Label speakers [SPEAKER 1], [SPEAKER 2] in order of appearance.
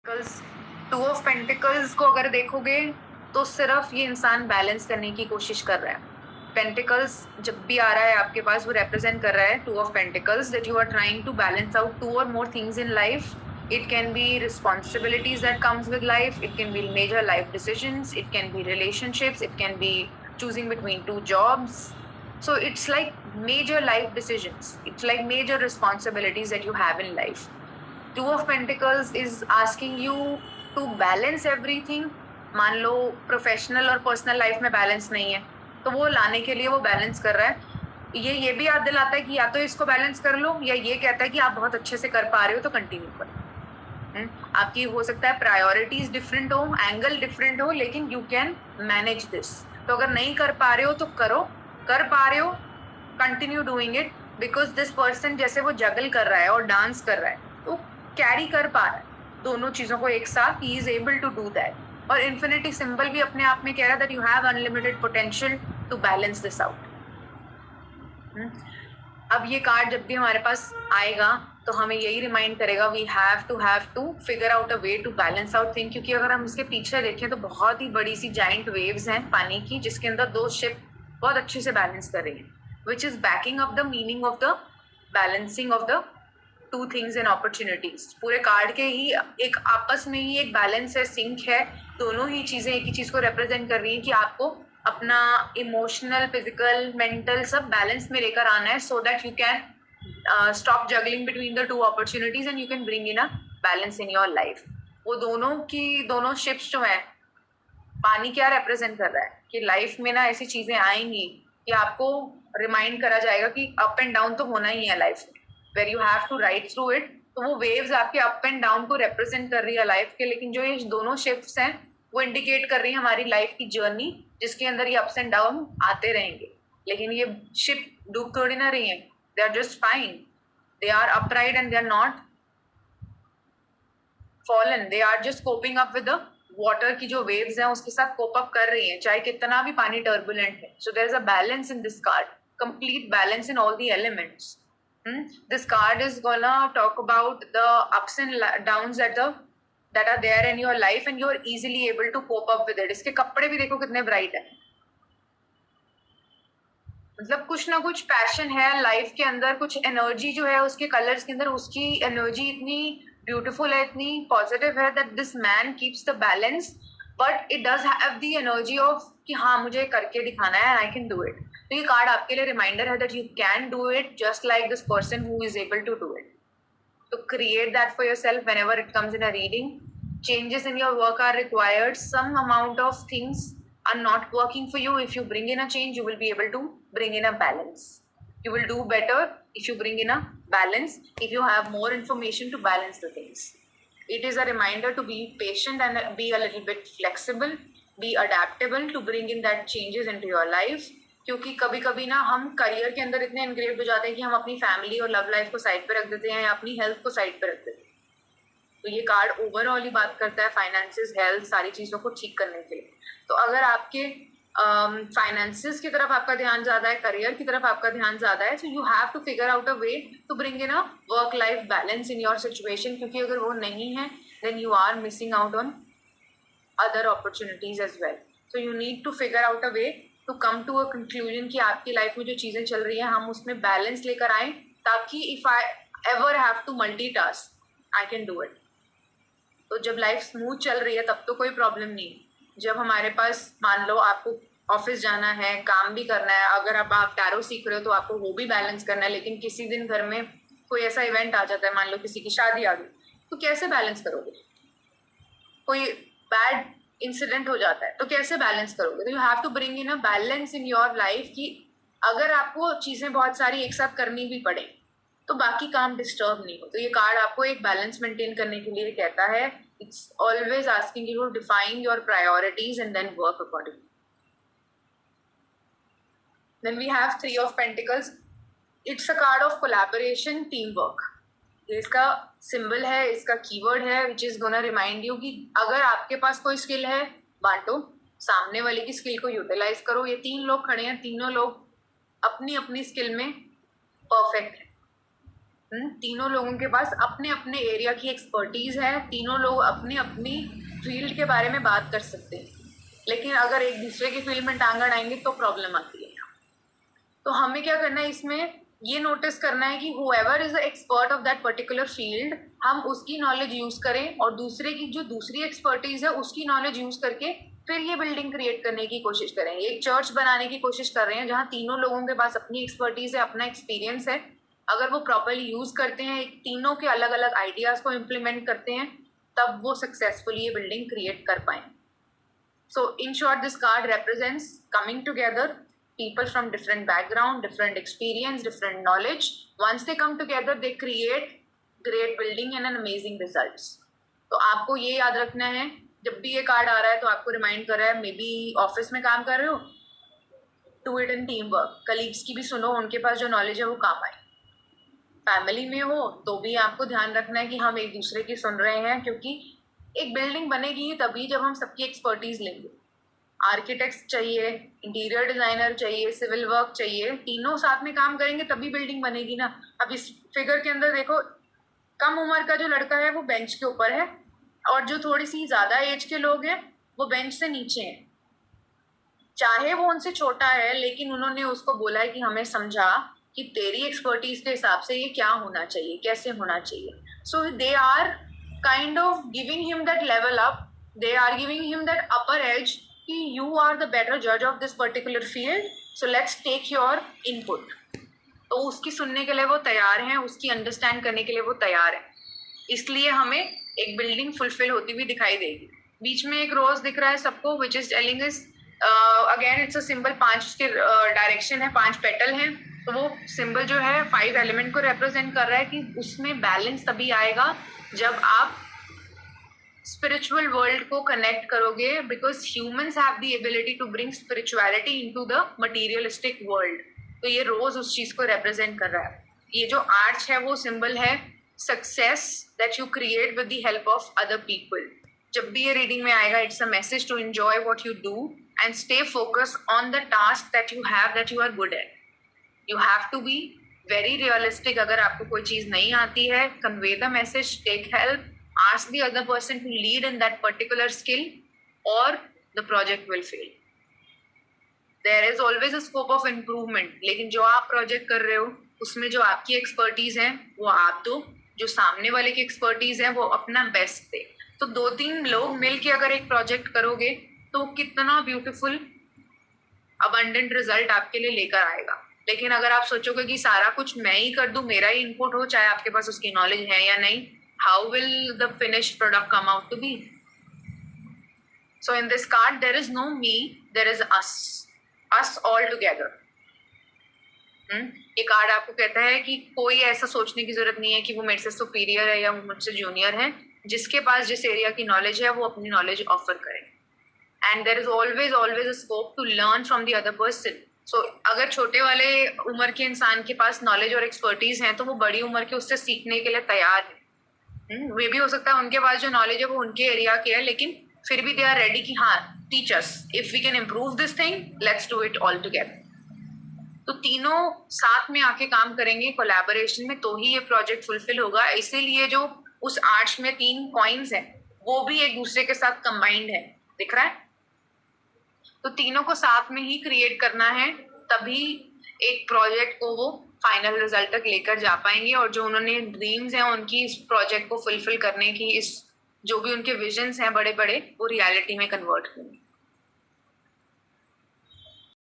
[SPEAKER 1] To of pentacles को अगर देखोगे तो सिर्फ ये इंसान बैलेंस करने की कोशिश कर रहा है. पेंटिकल्स जब भी आ रहा है आपके पास वो रिप्रेजेंट कर रहा है two of pentacles that you are trying to balance out two और more things in life. It can be responsibilities that comes with life. It can be major life decisions. It can be relationships. It can be choosing between two jobs. So it's like major life decisions. It's like major responsibilities that you have in life. Two of Pentacles is asking you to balance everything. मान लो professional और personal life में balance नहीं है तो वो लाने के लिए वो बैलेंस कर रहा है. ये भी याद दिलाता है कि या तो इसको बैलेंस कर लो या ये कहता है कि आप बहुत अच्छे से कर पा रहे हो तो कंटिन्यू करो. आपकी हो सकता है प्रायोरिटीज डिफरेंट हो, एंगल डिफरेंट हो, लेकिन यू कैन मैनेज दिस. तो अगर नहीं कर पा रहे हो तो करो, कर पा रहे हो continue doing it. Because this person जैसे वो जगल कर रहा है और डांस कर रहा है तो कैरी कर पा रहा है दोनों चीजों को एक साथ. He is able to do that. और इन्फिनिटी सिंबल भी अपने आप में कह रहा है that you have unlimited potential to balance this out. अब ये कार्ड जब भी हमारे पास आएगा तो हमें यही रिमाइंड करेगा we have to figure out a way to balance out thing. क्योंकि अगर हम इसके पीछे देखें तो बहुत ही बड़ी सी जाइंट वेव्स हैं पानी की जिसके अंदर दो शिप बहुत अच्छे से बैलेंस कर रही हैं, which is banking up the meaning of the balancing of the two things and opportunities. पूरे कार्ड के ही एक आपस में ही एक बैलेंस है, सिंक है. दोनों ही चीजें एक ही चीज को रिप्रेजेंट कर रही हैं कि आपको अपना इमोशनल, फिजिकल, मेंटल सब बैलेंस में लेकर आना है so that you can stop juggling between the two opportunities and you can bring in a balance in your life. वो दोनों शिप्स जो हैं, पानी क्या रिप्रेजेंट कर रहा है कि लाइफ में ना ऐसी चीजें आएंगी कि आपको रिमाइंड करा जाएगा कि अप एंड डाउन तो होना ही है लाइफ में, where you have to ride through it. तो वो वेव्स आपके अप एंड डाउन को रिप्रेजेंट कर रही है लाइफ के. लेकिन जो ये दोनों शिप्स हैं वो इंडिकेट कर रही है हमारी लाइफ की जर्नी जिसके अंदर ये अप्स एंड डाउन आते रहेंगे. लेकिन ये शिप डूब थोड़ी ना रही है. They are just fine. They are upright and they are not fallen. They are just coping up with the water की जो waves हैं उसके साथ cope up कर रही हैं चाहे कितना भी पानी turbulent है. So there is a balance in this card, complete balance in all the elements. This card is gonna talk about the ups and downs that are there in your life and you are easily able to cope up with it. इसके कपड़े भी देखो कितने bright हैं. मतलब कुछ ना कुछ पैशन है लाइफ के अंदर, कुछ एनर्जी जो है उसके कलर्स के अंदर, उसकी एनर्जी इतनी ब्यूटीफुल है, इतनी पॉजिटिव है that this man keeps the balance. But it does have the energy of कि हाँ मुझे करके दिखाना है and I can do it. तो ये कार्ड आपके लिए रिमाइंडर है that you can do it just like this person who is able to do it. तो create that for yourself whenever it comes in a reading. Changes in your work are required. Some amount of things are not working for you. If you bring in a change, you will be able to bring in a balance. You will do better if you bring in a balance, if you have more information to balance the things. It is a reminder to be patient and be a little bit flexible, be adaptable to bring in that changes into your life. क्योंकि कभी कभी ना हम career के अंदर इतने engraved हो जाते हैं कि हम अपनी फैमिली और लव लाइफ को साइड पे रख देते हैं या अपनी हेल्थ को साइड पे रख देते हैं. तो ये कार्ड ओवरऑल ही बात करता है फाइनेंसेस, हेल्थ, सारी चीज़ों को ठीक करने के लिए. तो अगर आपके फाइनेंसेस की तरफ आपका ध्यान ज़्यादा है, करियर की तरफ आपका ध्यान ज़्यादा है, so you have to figure out a way to bring in a work life balance in your situation. क्योंकि अगर वो नहीं है then you are missing out on other opportunities as well. So you need to figure out a way to come to a conclusion कि आपकी life में जो चीज़ें चल रही हैं हम उसमें बैलेंस लेकर आए, ताकि if I ever have to multitask I can do it. तो जब लाइफ स्मूथ चल रही है तब तो कोई प्रॉब्लम नहीं. जब हमारे पास मान लो आपको ऑफिस जाना है, काम भी करना है, अगर आप टैरो सीख रहे हो तो आपको वो भी बैलेंस करना है. लेकिन किसी दिन घर में कोई ऐसा इवेंट आ जाता है, मान लो किसी की शादी आ गई, तो कैसे बैलेंस करोगे? कोई बैड इंसिडेंट हो जाता है तो कैसे बैलेंस करोगे? तो you have to bring in a balance in your life कि अगर आपको चीज़ें बहुत सारी एक साथ करनी भी पड़े तो बाकी काम डिस्टर्ब नहीं हो. तो ये कार्ड आपको एक बैलेंस मेंटेन करने के लिए कहता है. It's always asking you to define your priorities and then work accordingly. Then we have three of pentacles. It's a card of collaboration, team work. ये इसका सिंबल है, इसका कीवर्ड है which is gonna remind you कि अगर आपके पास कोई skill है बांटो, सामने वाले की स्किल को यूटिलाइज करो. ये तीन लोग खड़े हैं, तीनों लोग अपनी अपनी स्किल में परफेक्ट है. तीनों लोगों के पास अपने अपने एरिया की एक्सपर्टीज है, तीनों लोग अपनी अपनी फील्ड के बारे में बात कर सकते हैं, लेकिन अगर एक दूसरे की फील्ड में टांग अड़ाएंगे तो प्रॉब्लम आती है। तो हमें क्या करना है, इसमें ये नोटिस करना है कि whoever is the expert of that particular field, हम उसकी नॉलेज यूज करें और दूसरे की जो दूसरी एक्सपर्टीज है उसकी नॉलेज यूज करके फिर ये बिल्डिंग क्रिएट करने की कोशिश करेंगे। एक चर्च बनाने की कोशिश कर रहे हैं जहाँ तीनों लोगों के पास अपनी एक्सपर्टीज है, अपना एक्सपीरियंस है। अगर वो प्रॉपरली यूज करते हैं, तीनों के अलग अलग आइडियाज को इम्प्लीमेंट करते हैं, तब वो सक्सेसफुली ये बिल्डिंग क्रिएट कर पाए। So in short, this card represents coming together, people from different background, different experience, different knowledge. Once they come together, they create great building and an amazing results. तो आपको ये याद रखना है, जब भी ये कार्ड आ रहा है तो आपको रिमाइंड कर रहा है, मे बी ऑफिस में काम कर रहे हो, do it in team work, colleagues की भी सुनो, उनके पास जो नॉलेज है वो काम आए। फैमिली में हो तो भी आपको ध्यान रखना है कि हम एक दूसरे की सुन रहे हैं, क्योंकि एक बिल्डिंग बनेगी ही तभी जब हम सबकी एक्सपर्टीज लेंगे। आर्किटेक्ट्स चाहिए, इंटीरियर डिजाइनर चाहिए, सिविल वर्क चाहिए, तीनों साथ में काम करेंगे तभी बिल्डिंग बनेगी ना। अब इस फिगर के अंदर देखो, कम उम्र का जो लड़का है वो बेंच के ऊपर है और जो थोड़ी सी ज्यादा एज के लोग हैं वो बेंच से नीचे हैं। चाहे वो उनसे छोटा है, लेकिन उन्होंने उसको बोला है कि हमें समझा कि तेरी एक्सपर्टीज के हिसाब से ये क्या होना चाहिए, कैसे होना चाहिए। So they are kind of giving him that level up, they are giving him that upper edge कि you are the better judge of this particular field, so let's take your input। तो उसकी सुनने के लिए वो तैयार हैं, उसकी अंडरस्टैंड करने के लिए वो तैयार हैं, इसलिए हमें एक बिल्डिंग फुलफिल होती हुई दिखाई देगी। बीच में एक रोज दिख रहा है सबको, which is telling is again it's a symbol, 5 उसके डायरेक्शन है, 5 पेटल हैं, तो वो सिंबल जो है 5 एलिमेंट को रिप्रेजेंट कर रहा है कि उसमें बैलेंस तभी आएगा जब आप स्पिरिचुअल वर्ल्ड को कनेक्ट करोगे, because humans have the ability to bring spirituality into the materialistic world. तो ये रोज उस चीज को रिप्रेजेंट कर रहा है। ये जो आर्च है वो सिंबल है success that you create with the help of other people. जब भी ये रीडिंग में आएगा, it's a message to enjoy what you do and stay focused on the task that you have, that you are good at. You have to be very realistic. अगर आपको कोई चीज नहीं आती है, convey the message, take help, ask the other person to lead in that particular skill, or the project will fail. There is always a scope of improvement, लेकिन जो आप प्रोजेक्ट कर रहे हो उसमें जो आपकी एक्सपर्टीज है वो आप दो, जो सामने वाले की एक्सपर्टीज है वो अपना बेस्ट दे। तो 2-3 लोग मिलके अगर एक प्रोजेक्ट करोगे तो कितना ब्यूटीफुल अबंडेंट रिजल्ट आपके लिए लेकर आएगा। लेकिन अगर आप सोचोगे कि सारा कुछ मैं ही कर दूं, मेरा ही इनपुट हो, चाहे आपके पास उसकी नॉलेज है या नहीं, how will the finished product come out to be? So in this card there is no me, there is us all together। ये कार्ड आपको कहता है कि कोई ऐसा सोचने की जरूरत नहीं है कि वो मेरे से सुपीरियर है या वो मुझसे जूनियर है। जिसके पास जिस एरिया की नॉलेज है वो अपनी नॉलेज ऑफर करे, and there is always a scope to learn from the other person. So अगर छोटे वाले उम्र के इंसान के पास नॉलेज और एक्सपर्टीज है तो वो बड़ी उम्र के उससे सीखने के लिए तैयार है। वे भी हो सकता है उनके पास जो नॉलेज है वो उनके एरिया की है, लेकिन फिर भी दे आर रेडी कि हाँ, teach us, if we can improve this thing, let's do it all together. तो तीनों साथ में आके काम करेंगे कोलैबोरेशन में, तो ही ये प्रोजेक्ट फुलफिल होगा। इसीलिए जो उस आर्च में 3 कॉइन्स हैं वो भी एक दूसरे के साथ कंबाइंड है, दिख रहा है। तो तीनों को साथ में ही क्रिएट करना है, तभी एक प्रोजेक्ट को वो फाइनल रिजल्ट तक लेकर जा पाएंगे, और जो उन्होंने ड्रीम्स हैं उनकी इस प्रोजेक्ट को फुलफिल करने की, इस जो भी उनके विजन्स हैं बड़े बड़े, वो रियलिटी में कन्वर्ट होंगे।